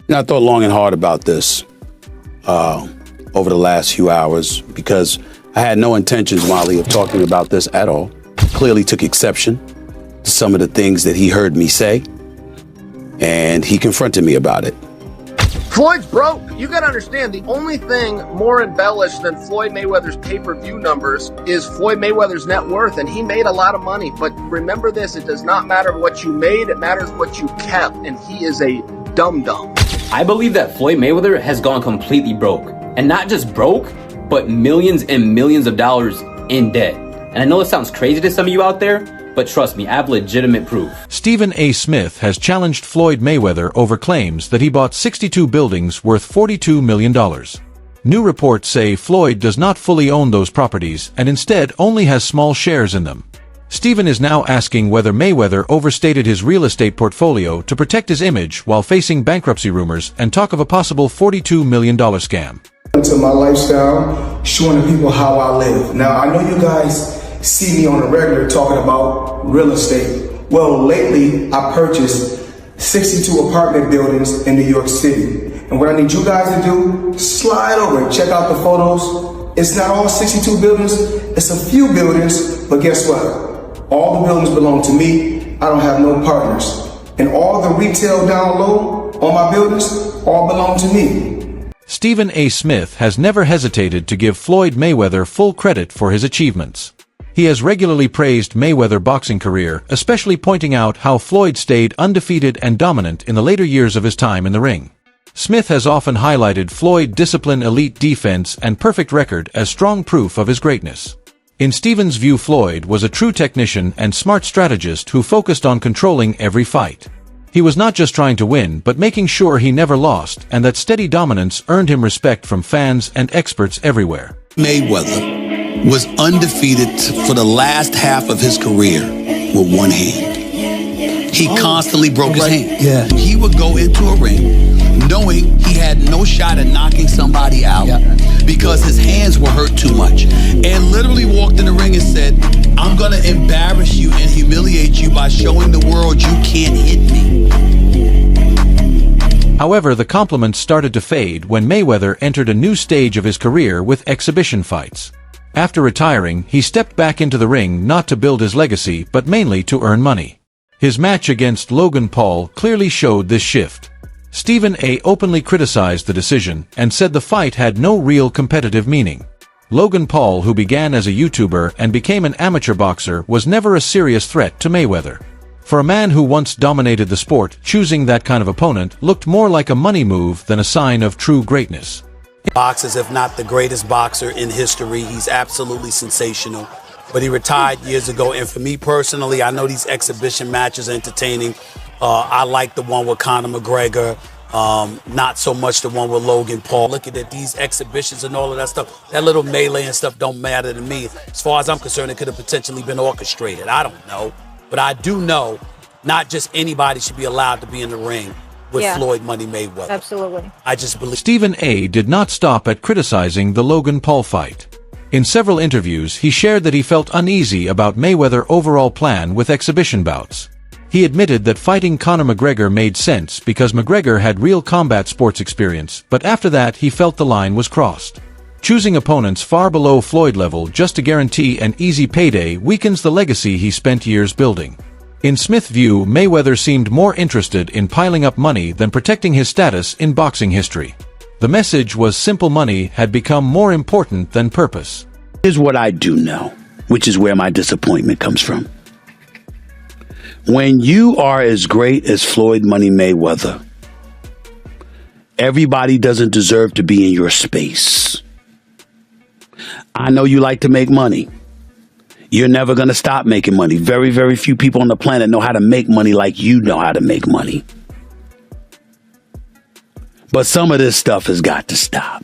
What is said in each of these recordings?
I thought long and hard about this over the last few hours because I had no intentions, Molly, of talking about this at all. Clearly took exception to some of the things that he heard me say, and he confronted me about it. Floyd's broke. You got to understand, the only thing more embellished than Floyd Mayweather's pay-per-view numbers is Floyd Mayweather's net worth, and he made a lot of money. But remember this, it does not matter what you made, it matters what you kept, and he is a dum-dum. I believe that Floyd Mayweather has gone completely broke. And not just broke, but millions and millions of dollars in debt. And I know it sounds crazy to some of you out there, but trust me, I have legitimate proof. Stephen A. Smith has challenged Floyd Mayweather over claims that he bought 62 buildings worth $42 million. New reports say Floyd does not fully own those properties and instead only has small shares in them. Stephen is now asking whether Mayweather overstated his real estate portfolio to protect his image while facing bankruptcy rumors and talk of a possible $42 million scam. Into my lifestyle, showing the people how I live. Now, I know you guys see me on the regular talking about real estate. Well, lately, I purchased 62 apartment buildings in New York City. And what I need you guys to do, slide over and check out the photos. It's not all 62 buildings, it's a few buildings, but guess what? All the buildings belong to me. I don't have no partners. And all the retail down low on my buildings all belong to me. Stephen A. Smith has never hesitated to give Floyd Mayweather full credit for his achievements. He has regularly praised Mayweather's boxing career, especially pointing out how Floyd stayed undefeated and dominant in the later years of his time in the ring. Smith has often highlighted Floyd's discipline, elite defense, and perfect record as strong proof of his greatness. In Stephen's view, Floyd was a true technician and smart strategist who focused on controlling every fight. He was not just trying to win, but making sure he never lost, and that steady dominance earned him respect from fans and experts everywhere. Mayweather was undefeated for the last half of his career with one hand. He constantly broke his hand. Yeah. He would go into a ring knowing he had no shot at knocking somebody out because his hands were hurt too much, and literally walked in the ring and said, I'm gonna embarrass you and humiliate you by showing the world you can't hit me. However, the compliments started to fade when Mayweather entered a new stage of his career with exhibition fights. After retiring, he stepped back into the ring not to build his legacy but mainly to earn money. His match against Logan Paul clearly showed this shift. Stephen A. openly criticized the decision and said the fight had no real competitive meaning. Logan Paul, who began as a YouTuber and became an amateur boxer, was never a serious threat to Mayweather. For a man who once dominated the sport, choosing that kind of opponent looked more like a money move than a sign of true greatness. Boxers, if not the greatest boxer in history. He's absolutely sensational. But he retired years ago, and for me personally, I know these exhibition matches are entertaining. I like the one with Conor McGregor, not so much the one with Logan Paul. Looking at these exhibitions and all of that stuff, that little melee and stuff don't matter to me. As far as I'm concerned, it could have potentially been orchestrated. I don't know. But I do know not just anybody should be allowed to be in the ring with Floyd Money Mayweather. Absolutely. I just believe. Stephen A. did not stop at criticizing the Logan Paul fight. In several interviews, he shared that he felt uneasy about Mayweather's overall plan with exhibition bouts. He admitted that fighting Conor McGregor made sense because McGregor had real combat sports experience, but after that he felt the line was crossed. Choosing opponents far below Floyd level just to guarantee an easy payday weakens the legacy he spent years building. In Smith's view, Mayweather seemed more interested in piling up money than protecting his status in boxing history. The message was simple: money had become more important than purpose. Here's what I do know, which is where my disappointment comes from. When you are as great as Floyd Money Mayweather, everybody doesn't deserve to be in your space. I know you like to make money. You're never going to stop making money. Very, very few people on the planet know how to make money like you know how to make money. But some of this stuff has got to stop.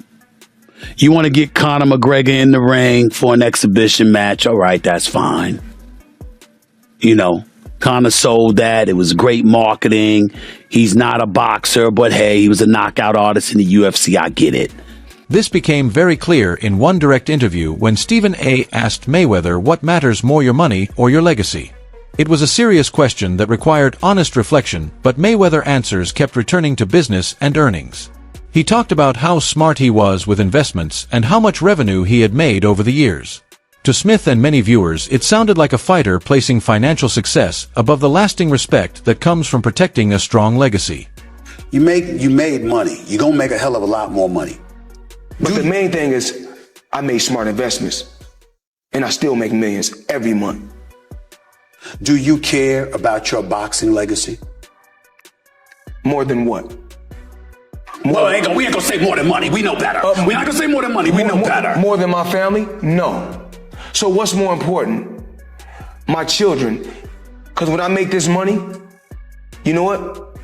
You want to get Conor McGregor in the ring for an exhibition match? All right, that's fine. You know, Conor sold that. It was great marketing. He's not a boxer, but hey, he was a knockout artist in the UFC. I get it. This became very clear in one direct interview when Stephen A. asked Mayweather what matters more, your money or your legacy. It was a serious question that required honest reflection, but Mayweather answers kept returning to business and earnings. He talked about how smart he was with investments and how much revenue he had made over the years. To Smith and many viewers, it sounded like a fighter placing financial success above the lasting respect that comes from protecting a strong legacy. You made money. You're gonna make a hell of a lot more money. But the main thing is I made smart investments and I still make millions every month. Do you care about your boxing legacy? More than what? We ain't gonna say more than money. We know better. We're not gonna say more than money. We know better. More than my family? No. So what's more important? My children. Because when I make this money, you know what?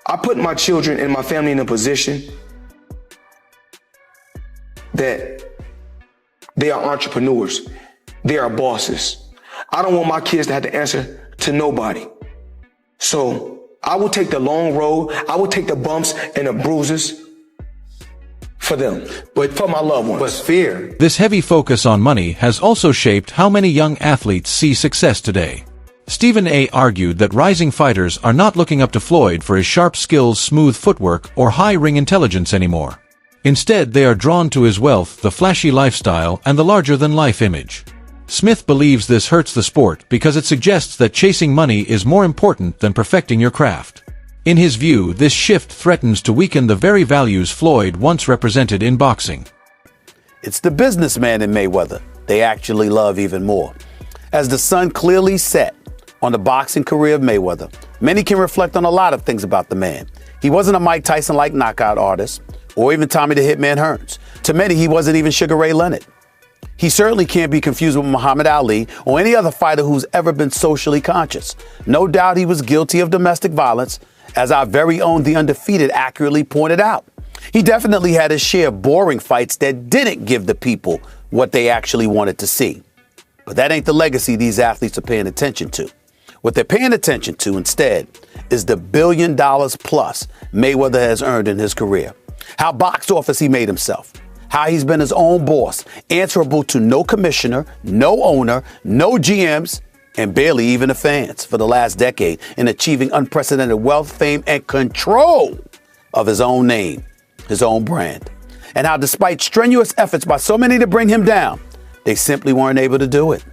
I put my children and my family in a position that they are entrepreneurs. They are bosses. I don't want my kids to have to answer to nobody. So I will take the long road. I will take the bumps and the bruises for them, but for my loved ones. But fear. This heavy focus on money has also shaped how many young athletes see success today. Stephen A. argued that rising fighters are not looking up to Floyd for his sharp skills, smooth footwork, or high ring intelligence anymore. Instead, they are drawn to his wealth, the flashy lifestyle, and the larger-than-life image. Smith believes this hurts the sport because it suggests that chasing money is more important than perfecting your craft. In his view, this shift threatens to weaken the very values Floyd once represented in boxing. It's the businessman in Mayweather they actually love even more. As the sun clearly set on the boxing career of Mayweather, many can reflect on a lot of things about the man. He wasn't a Mike Tyson-like knockout artist, or even Tommy the Hitman Hearns. To many, he wasn't even Sugar Ray Leonard. He certainly can't be confused with Muhammad Ali or any other fighter who's ever been socially conscious. No doubt he was guilty of domestic violence, as our very own The Undefeated accurately pointed out. He definitely had his share of boring fights that didn't give the people what they actually wanted to see. But that ain't the legacy these athletes are paying attention to. What they're paying attention to instead is the $1 billion plus Mayweather has earned in his career. How box office he made himself. How he's been his own boss, answerable to no commissioner, no owner, no GMs, and barely even the fans for the last decade in achieving unprecedented wealth, fame, and control of his own name, his own brand. And how despite strenuous efforts by so many to bring him down, they simply weren't able to do it.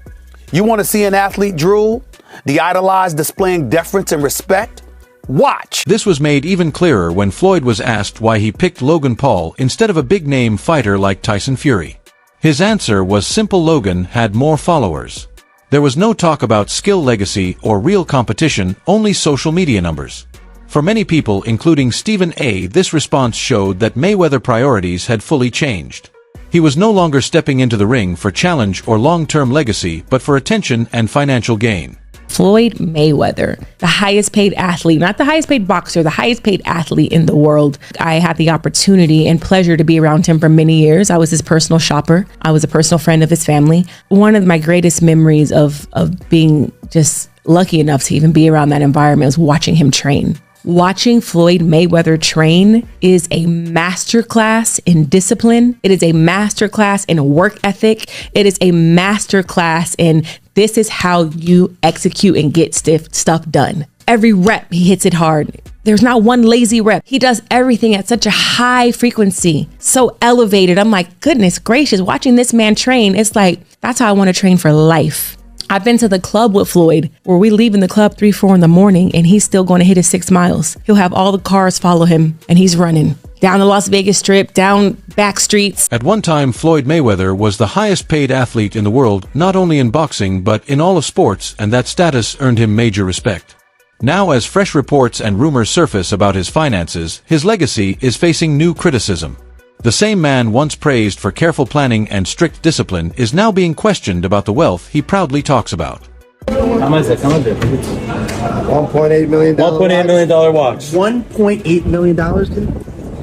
You want to see an athlete drool? The idolized displaying deference and respect? Watch! This was made even clearer when Floyd was asked why he picked Logan Paul instead of a big-name fighter like Tyson Fury. His answer was simple: Logan had more followers. There was no talk about skill, legacy, or real competition, only social media numbers. For many people, including Stephen A., this response showed that Mayweather priorities had fully changed. He was no longer stepping into the ring for challenge or long-term legacy, but for attention and financial gain. Floyd Mayweather, the highest paid athlete, not the highest paid boxer, the highest paid athlete in the world. I had the opportunity and pleasure to be around him for many years. I was his personal shopper. I was a personal friend of his family. One of my greatest memories of being just lucky enough to even be around that environment was watching him train. Watching Floyd Mayweather train is a masterclass in discipline. It is a masterclass in work ethic. It is a masterclass in this is how you execute and get stuff done. Every rep, he hits it hard. There's not one lazy rep. He does everything at such a high frequency, so elevated. I'm like, goodness gracious, watching this man train, it's like, that's how I want to train for life. I've been to the club with Floyd where we leave in the club 3, 4 in the morning and he's still going to hit his 6 miles. He'll have all the cars follow him and he's running down the Las Vegas Strip, down back streets. At one time, Floyd Mayweather was the highest paid athlete in the world, not only in boxing but in all of sports, and that status earned him major respect. Now, as fresh reports and rumors surface about his finances, his legacy is facing new criticism. The same man once praised for careful planning and strict discipline is now being questioned about the wealth he proudly talks about. How much is it? $1.8 million. $1.8 million watch. $1.8 million, dude?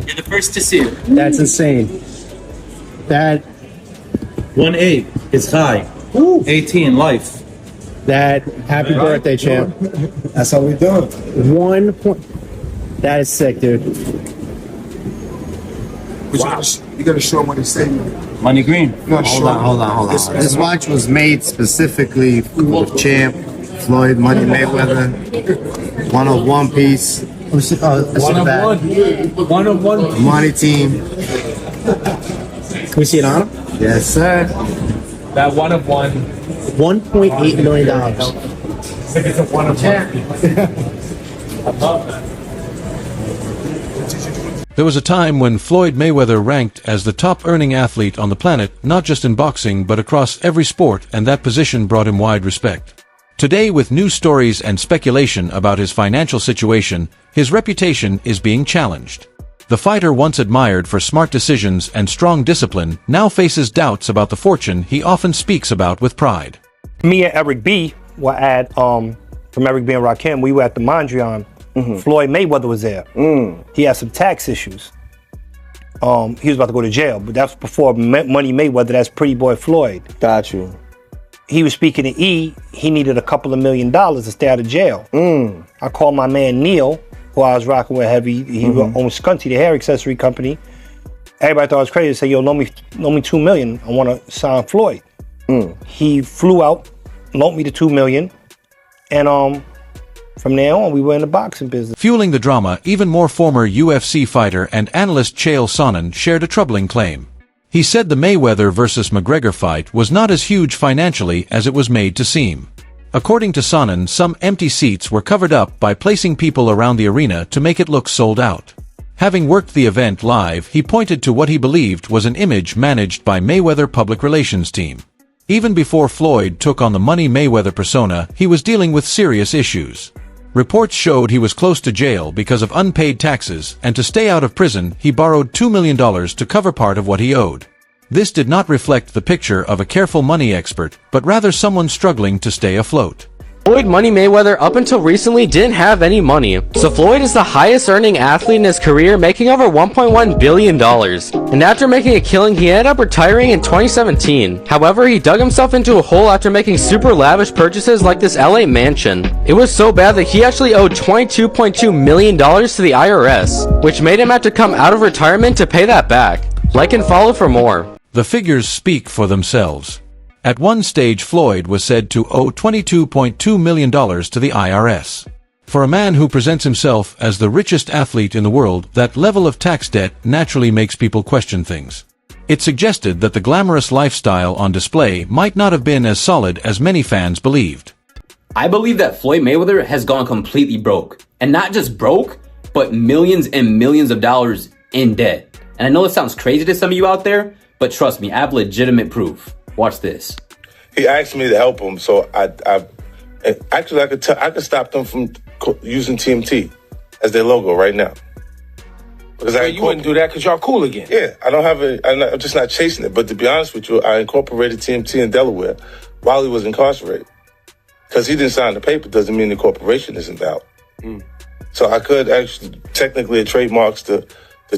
You're the first to see it. That's insane. That 1.8 is high. 18 life. That happy birthday, champ. That's how we do it. That is sick, dude. Wow. You gotta show him what he's saying. Money green. Hold on. This watch was made specifically for the champ. Floyd Money Mayweather, one of one piece. One of one. Money team. Can we see it on him? Yes, sir. That one of one. $1.8 million. It's a one of one. I love that. There was a time when Floyd Mayweather ranked as the top-earning athlete on the planet, not just in boxing but across every sport, and that position brought him wide respect. Today, with news stories and speculation about his financial situation, his reputation is being challenged. The fighter, once admired for smart decisions and strong discipline, now faces doubts about the fortune he often speaks about with pride. Me and Eric B were at, from Eric B and Rakim, we were at the Mondrian. Floyd Mayweather was there. He had some tax issues. He was about to go to jail, but that's before Money Mayweather, that's Pretty Boy Floyd. Got you. He was speaking to E, he needed a couple of $1 million to stay out of jail. I called my man Neil, who I was rocking with heavy. He owned Scunty, the hair accessory company. Everybody thought it was crazy. They said, yo, loan me $2 million. I want to sign Floyd. He flew out, loaned me the $2 million, and from there on, we were in the boxing business. Fueling the drama, even more former UFC fighter and analyst Chael Sonnen shared a troubling claim. He said the Mayweather versus McGregor fight was not as huge financially as it was made to seem. According to Sonnen, some empty seats were covered up by placing people around the arena to make it look sold out. Having worked the event live, he pointed to what he believed was an image managed by Mayweather public relations team. Even before Floyd took on the Money Mayweather persona, he was dealing with serious issues. Reports showed he was close to jail because of unpaid taxes, and to stay out of prison, he borrowed $2 million to cover part of what he owed. This did not reflect the picture of a careful money expert, but rather someone struggling to stay afloat. Floyd Money Mayweather up until recently didn't have any money, so Floyd is the highest earning athlete in his career, making over $1.1 billion. And after making a killing, he ended up retiring in 2017. However, he dug himself into a hole after making super lavish purchases like this LA mansion. It was so bad that he actually owed $22.2 million to the IRS, which made him have to come out of retirement to pay that back. Like and follow for more. The figures speak for themselves. At one stage, Floyd was said to owe $22.2 million to the IRS. For a man who presents himself as the richest athlete in the world, that level of tax debt naturally makes people question things. It suggested that the glamorous lifestyle on display might not have been as solid as many fans believed. I believe that Floyd Mayweather has gone completely broke. And not just broke, but millions and millions of dollars in debt. And I know it sounds crazy to some of you out there, but trust me, I have legitimate proof. Watch this. He asked me to help him, so I could stop them from using TMT as their logo right now. Because you wouldn't do that because y'all cool again. Yeah, I'm just not chasing it. But to be honest with you, I incorporated TMT in Delaware while he was incarcerated. Because he didn't sign the paper doesn't mean the corporation isn't valid. So I could actually technically trademarks the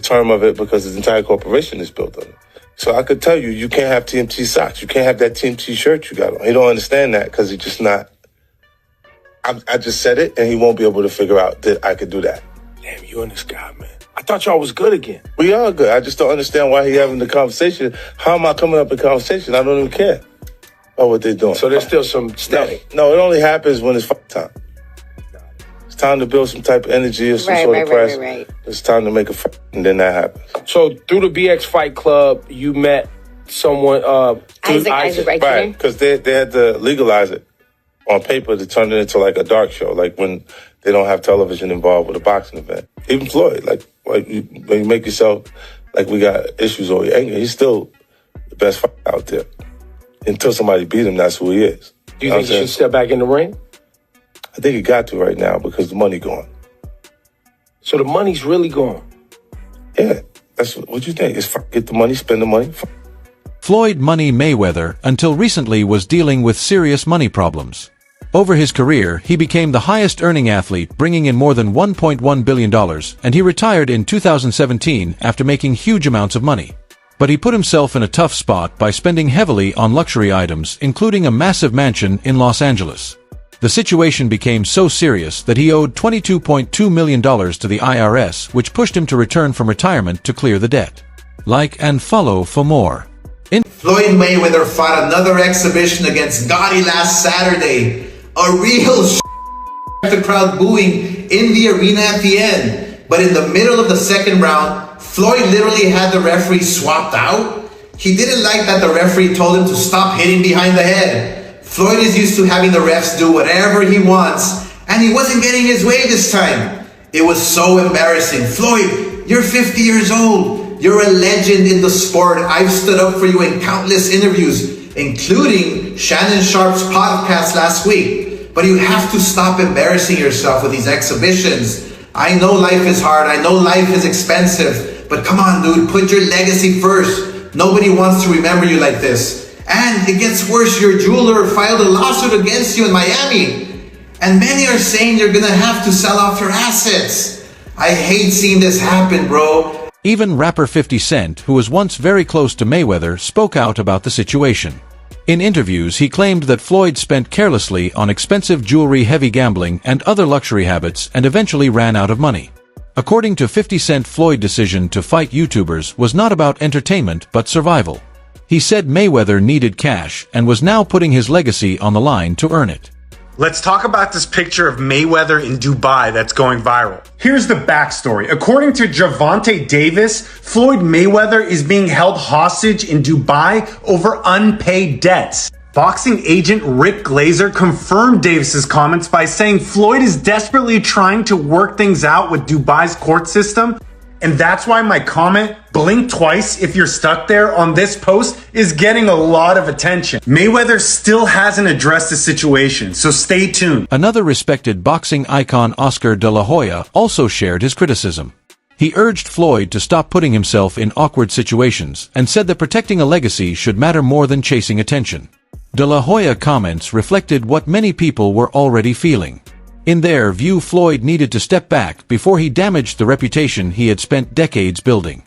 term of it because his entire corporation is built on it. So I could tell you, you can't have TMT socks. You can't have that TMT shirt you got on. He don't understand that because he's just not. I just said it, and he won't be able to figure out that I could do that. Damn, you and this guy, man. I thought y'all was good again. We are good. I just don't understand why he having the conversation. How am I coming up in conversation? I don't even care about what they're doing. So there's still some static. No, it only happens when it's fight time. It's time to build some type of energy or some sort of press. Right. It's time to make a fight, and then that happens. So through the BX Fight Club, you met someone, Isaac right? Because they had to legalize it on paper to turn it into like a dark show, like when they don't have television involved with a boxing event. Even Floyd, when you make yourself like we got issues or you're angry, he's still the best fighter out there. Until somebody beat him, that's who he is. Do you think he should step back in the ring? I think he got to right now because the money gone. So the money's really gone? Yeah, that's what you think. It's get the money, spend the money. Floyd Money Mayweather, until recently, was dealing with serious money problems. Over his career, he became the highest-earning athlete, bringing in more than $1.1 billion, and he retired in 2017 after making huge amounts of money. But he put himself in a tough spot by spending heavily on luxury items, including a massive mansion in Los Angeles. The situation became so serious that he owed $22.2 million to the IRS, which pushed him to return from retirement to clear the debt. Like and follow for more. Floyd Mayweather fought another exhibition against Gotti last Saturday. A real the crowd booing in the arena at the end. But in the middle of the second round, Floyd literally had the referee swapped out. He didn't like that the referee told him to stop hitting behind the head. Floyd is used to having the refs do whatever he wants, and he wasn't getting his way this time. It was so embarrassing. Floyd, you're 50 years old. You're a legend in the sport. I've stood up for you in countless interviews, including Shannon Sharp's podcast last week. But you have to stop embarrassing yourself with these exhibitions. I know life is hard. I know life is expensive. But come on, dude, put your legacy first. Nobody wants to remember you like this. And it gets worse. Your jeweler filed a lawsuit against you in Miami. And many are saying you're gonna have to sell off your assets. I hate seeing this happen, bro. Even rapper 50 Cent, who was once very close to Mayweather, spoke out about the situation. In interviews, he claimed that Floyd spent carelessly on expensive jewelry, heavy gambling, and other luxury habits and eventually ran out of money. According to 50 Cent, Floyd's decision to fight YouTubers was not about entertainment but survival. He said Mayweather needed cash and was now putting his legacy on the line to earn it. Let's talk about this picture of Mayweather in Dubai that's going viral. Here's the backstory. According to Gervonta Davis, Floyd Mayweather is being held hostage in Dubai over unpaid debts. Boxing agent Rick Glazer confirmed Davis's comments by saying Floyd is desperately trying to work things out with Dubai's court system. And that's why my comment, blink twice if you're stuck there, on this post is getting a lot of attention. Mayweather still hasn't addressed the situation, so stay tuned. Another respected boxing icon, Oscar de la Hoya, also shared his criticism. He urged Floyd to stop putting himself in awkward situations and said that protecting a legacy should matter more than chasing attention. De la Hoya comments reflected what many people were already feeling. In their view, Floyd needed to step back before he damaged the reputation he had spent decades building.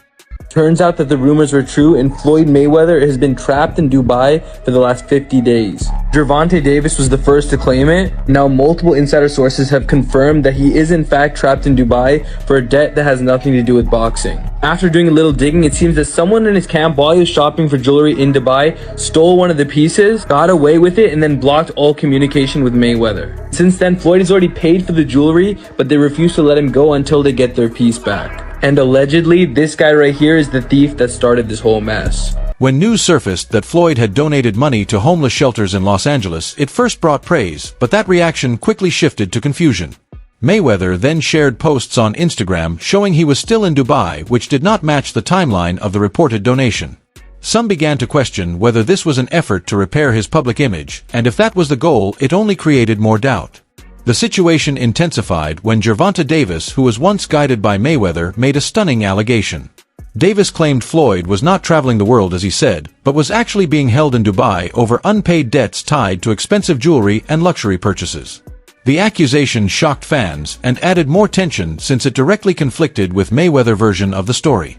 Turns out that the rumors were true and Floyd Mayweather has been trapped in Dubai for the last 50 days. Gervonta Davis was the first to claim it. Now multiple insider sources have confirmed that he is in fact trapped in Dubai for a debt that has nothing to do with boxing. After doing a little digging, it seems that someone in his camp while he was shopping for jewelry in Dubai stole one of the pieces, got away with it, and then blocked all communication with Mayweather. Since then, Floyd has already paid for the jewelry, but they refuse to let him go until they get their piece back. And allegedly, this guy right here is the thief that started this whole mess. When news surfaced that Floyd had donated money to homeless shelters in Los Angeles, it first brought praise, but that reaction quickly shifted to confusion. Mayweather then shared posts on Instagram showing he was still in Dubai, which did not match the timeline of the reported donation. Some began to question whether this was an effort to repair his public image, and if that was the goal, it only created more doubt. The situation intensified when Gervonta Davis, who was once guided by Mayweather, made a stunning allegation. Davis claimed Floyd was not traveling the world as he said, but was actually being held in Dubai over unpaid debts tied to expensive jewelry and luxury purchases. The accusation shocked fans and added more tension since it directly conflicted with Mayweather's version of the story.